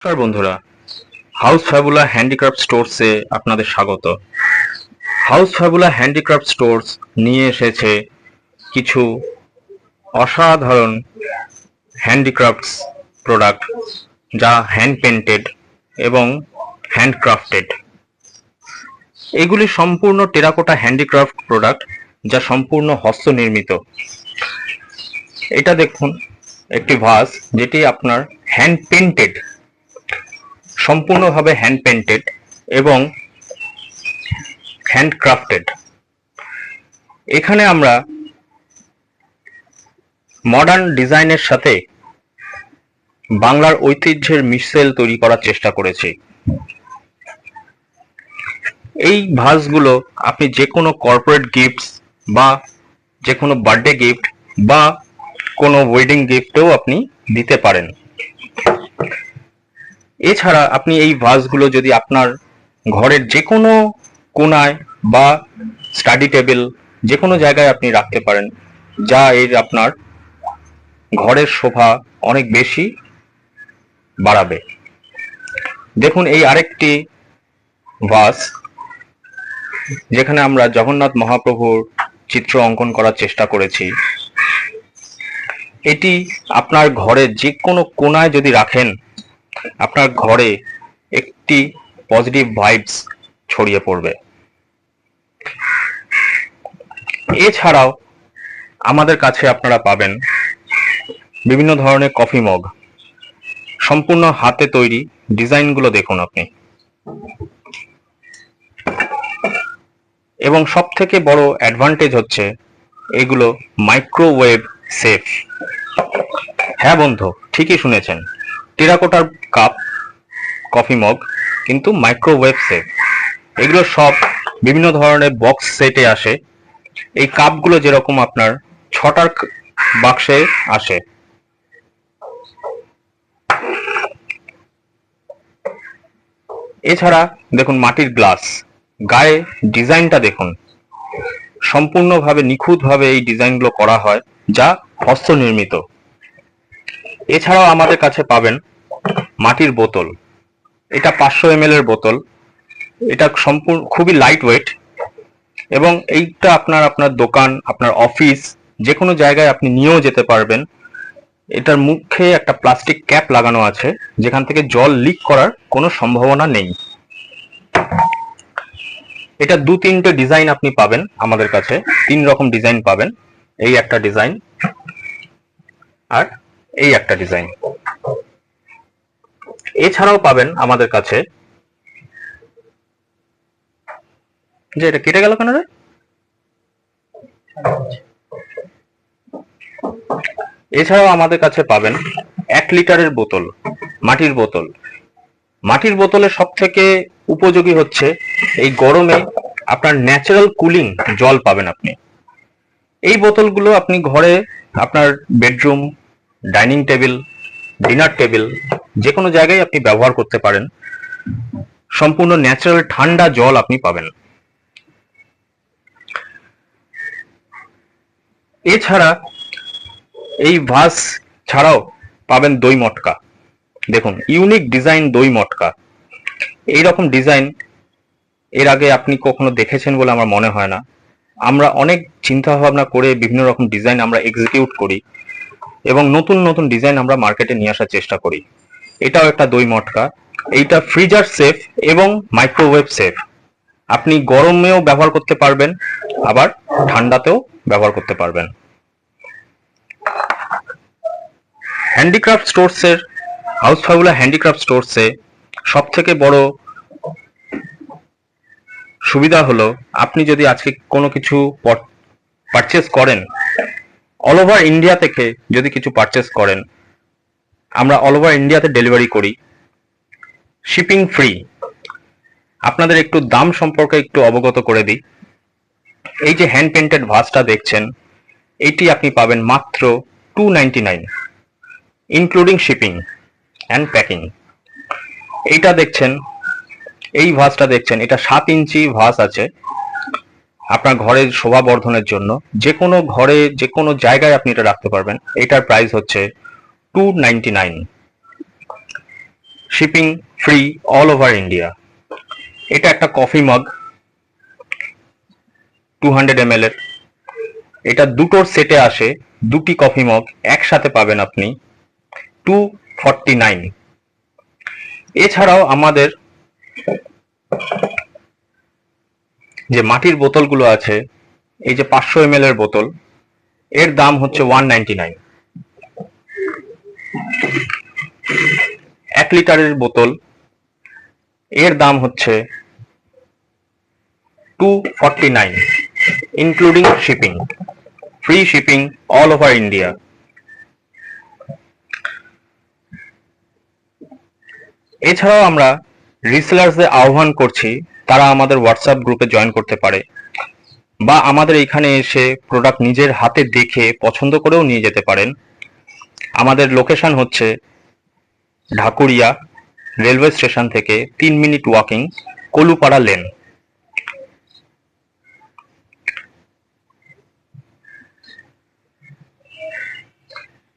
নমস্কার বন্ধুরা, house ফ্যাবুলা handicraft স্টোরসে আপনাদের স্বাগত। হাউস ফ্যাবুলা হ্যান্ডিক্রাফট স্টোরস নিয়ে এসেছে কিছু অসাধারণ হ্যান্ডিক্রাফটস প্রোডাক্ট, যা হ্যান্ড পেন্টেড এবং হ্যান্ডক্রাফটেড। এগুলি সম্পূর্ণ টেরাকোটা হ্যান্ডিক্রাফট প্রোডাক্ট, যা সম্পূর্ণ হস্তনির্মিত। এটা দেখুন, একটি ভাস যেটি আপনার হ্যান্ড পেন্টেড, সম্পূর্ণভাবে হ্যান্ড পেন্টেড এবং হ্যান্ডক্রাফটেড। এখানে আমরা মডার্ন ডিজাইনের সাথে বাংলার ঐতিহ্যের মিশেল তৈরি করার চেষ্টা করেছি। এই ভাসগুলো আপনি যে কোনো কর্পোরেট গিফটস বা যে কোনো বার্থডে গিফট বা কোনো ওয়েডিং গিফটেও আপনি দিতে পারেন। এছাড়া আপনি এই ভাসগুলো যদি আপনার ঘরের যে কোনো কোণায় বা স্টাডি টেবিল যে কোনো জায়গায় আপনি রাখতে পারেন, যা এর আপনার ঘরের শোভা অনেক বেশি বাড়াবে। দেখুন, এই আরেকটি ভাস, যেখানে আমরা জগন্নাথ মহাপ্রভুর চিত্র অঙ্কন করার চেষ্টা করেছি। এটি আপনার ঘরের যে কোনো কোণায় যদি রাখেন, আপনার ঘরে একটি পজিটিভ ভাইবস ছড়িয়ে পড়বে। এছাড়াও আমাদের কাছে আপনারা পাবেন বিভিন্ন ধরনের কফি মগ, সম্পূর্ণ হাতে তৈরি। ডিজাইনগুলো দেখুন আপনি। এবং সব থেকে বড় অ্যাডভান্টেজ হচ্ছে এগুলো মাইক্রোওয়েভ সেফ। হ্যাঁ বন্ধু, ঠিকই শুনেছেন, টেরাকোটার কাপ, কফি মগ, কিন্তু মাইক্রোওয়েভ সেফ। এগুলো সব বিভিন্ন ধরনের বক্স সেটে আসে। এই কাপগুলো যেরকম আপনার 6টার বাক্সে আসে। এছাড়া দেখুন মাটির গ্লাস, গায়ে ডিজাইনটা দেখুন, সম্পূর্ণভাবে নিখুঁতভাবে এই ডিজাইনগুলো করা হয়, যা হস্তনির্মিত। এছাড়াও আমাদের কাছে পাবেন মাটির বোতল। এটা 500 ml এর বোতল। এটা সম্পূর্ণ খুবই লাইট ওয়েট এবং এইটা আপনার দোকান, আপনার অফিস, যে কোনো জায়গায় আপনি নিয়েও যেতে পারবেন। এটার মুখে একটা প্লাস্টিক ক্যাপ লাগানো আছে, যেখান থেকে জল লিক করার কোনো সম্ভাবনা নেই। এটা 2-3টে ডিজাইন আপনি পাবেন আমাদের কাছে। 3 রকম ডিজাইন পাবেন। এই একটা ডিজাইন আর এই একটা ডিজাইন। এছাড়াও পাবেন আমাদের কাছে, যে এটা কেটে গেল কেন রে? এছাড়াও আমাদের কাছে পাবেন 1 লিটারের বোতল, মাটির বোতল। মাটির বোতলের সব থেকে উপযোগী হচ্ছে এই গরমে আপনার ন্যাচারাল কুলিং জল পাবেন আপনি। এই বোতলগুলো আপনি ঘরে, আপনার bedroom, dining table, dinner table, যে কোনো জায়গায় আপনি ব্যবহার করতে পারেন। সম্পূর্ণ ন্যাচারাল ঠান্ডা জল আপনি পাবেন। এছাড়া এই ভাস ছাড়াও পাবেন দই মটকা। দেখুন, ইউনিক ডিজাইন দই মটকা। এইরকম ডিজাইন এর আগে আপনি কখনো দেখেছেন বলে আমার মনে হয় না। আমরা অনেক চিন্তা ভাবনা করে বিভিন্ন রকম ডিজাইন আমরা এক্সিকিউট করি এবং নতুন নতুন ডিজাইন আমরা মার্কেটে নিয়ে আসার চেষ্টা করি। এটাও একটা দই মটকা। এইটা ফ্রিজার সেফ এবং মাইক্রোওয়েভ সেফ। আপনি গরমেও ব্যবহার করতে পারবেন, আবার ঠান্ডাতেও ব্যবহার করতে পারবেন। হ্যান্ডিক্রাফট স্টোরসের, হাউস ফ্যাবুলা হ্যান্ডিক্রাফট স্টোরসে সব থেকে বড় সুবিধা হলো, আপনি যদি আজকে কোনো কিছু পারচেস করেন, অল ওভার ইন্ডিয়া থেকে যদি কিছু পারচেস করেন, আমরা অল ওভার ইন্ডিয়াতে ডেলিভারি করি, শিপিং ফ্রি। আপনাদের একটু দাম সম্পর্কে একটু অবগত করে দিই। এই যে হ্যান্ড পেন্টেড ভাসটা দেখছেন, এটি আপনি পাবেন মাত্র 299, ইনক্লুডিং শিপিং অ্যান্ড প্যাকিং। এইটা দেখছেন, এই ভাসটা দেখছেন, এটা 7 ইঞ্চি ভাস আছে আপনার ঘরের শোভা বর্ধনের জন্য। যে কোনো ঘরে, যে কোনো জায়গায় আপনি এটা রাখতে পারবেন। এটার প্রাইস হচ্ছে 299। Shipping free all over India. এটা একটা কফি মগ 200 ml এর। এটা দুটোর সেটে আসে, দুটি কফি মগ একসাথে পাবেন আপনি 249। এছাড়াও আমাদের যে মাটির বোতলগুলো আছে, এই যে 500 ml এর বোতল, এর দাম হচ্ছে 199। 1 লিটারের বোতল, এর দাম হচ্ছে 249 including shipping, free shipping all over India. এছাড়াও আমরা রিসেলার্সদের আহ্বান করছি, তারা আমাদের হোয়াটসঅ্যাপ গ্রুপে জয়েন করতে পারে বা আমাদের এখানে এসে প্রোডাক্ট নিজের হাতে দেখে পছন্দ করেও নিয়ে যেতে পারেন। আমাদের লোকেশন হচ্ছে ঢাকুরিয়া রেলওয়ে স্টেশন থেকে 3 মিনিট ওয়াকিং, কলুপাড়া লেন।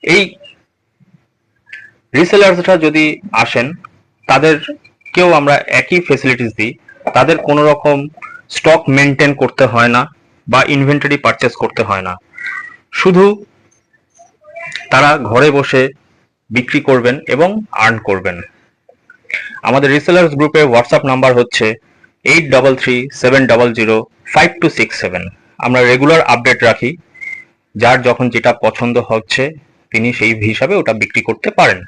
এই রিসেলার্সরা যদি আসেন, তাদেরকেও আমরা একই ফেসিলিটিস দিই। তাদের কোনো রকম স্টক মেনটেন করতে হয় না বা ইনভেন্টরি পারচেস করতে হয় না। শুধু তারা ঘরে বসে বিক্রি করবেন এবং আর্ন করবেন। আমাদের রিসেলার্স গ্রুপের হোয়াটসঅ্যাপ নাম্বার হচ্ছে 8337005267। আমরা রেগুলার আপডেট রাখি, যার যখন যেটা পছন্দ হচ্ছে তিনি সেই হিসাবে ওটা বিক্রি করতে পারেন।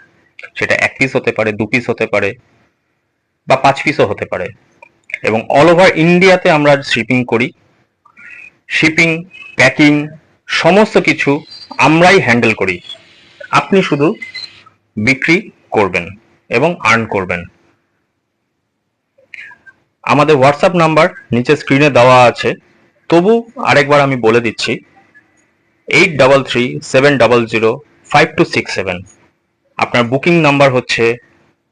সেটা 1 পিস হতে পারে, 2 পিস হতে পারে বা 5 পিসও হতে পারে। এবং অল ওভার ইন্ডিয়াতে আমরা শিপিং করি। শিপিং, প্যাকিং সমস্ত কিছু আমরাই হ্যান্ডেল করি। আপনি শুধু বিক্রি করবেন এবং আর্ন করবেন। আমাদের হোয়াটসঅ্যাপ নাম্বার নিচে স্ক্রিনে দেওয়া আছে, তবু আরেকবার আমি বলে দিচ্ছি, 8337005267। আপনার বুকিং নাম্বার হচ্ছে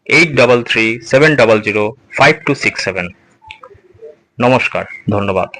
8337005267। নমস্কার, ধন্যবাদ।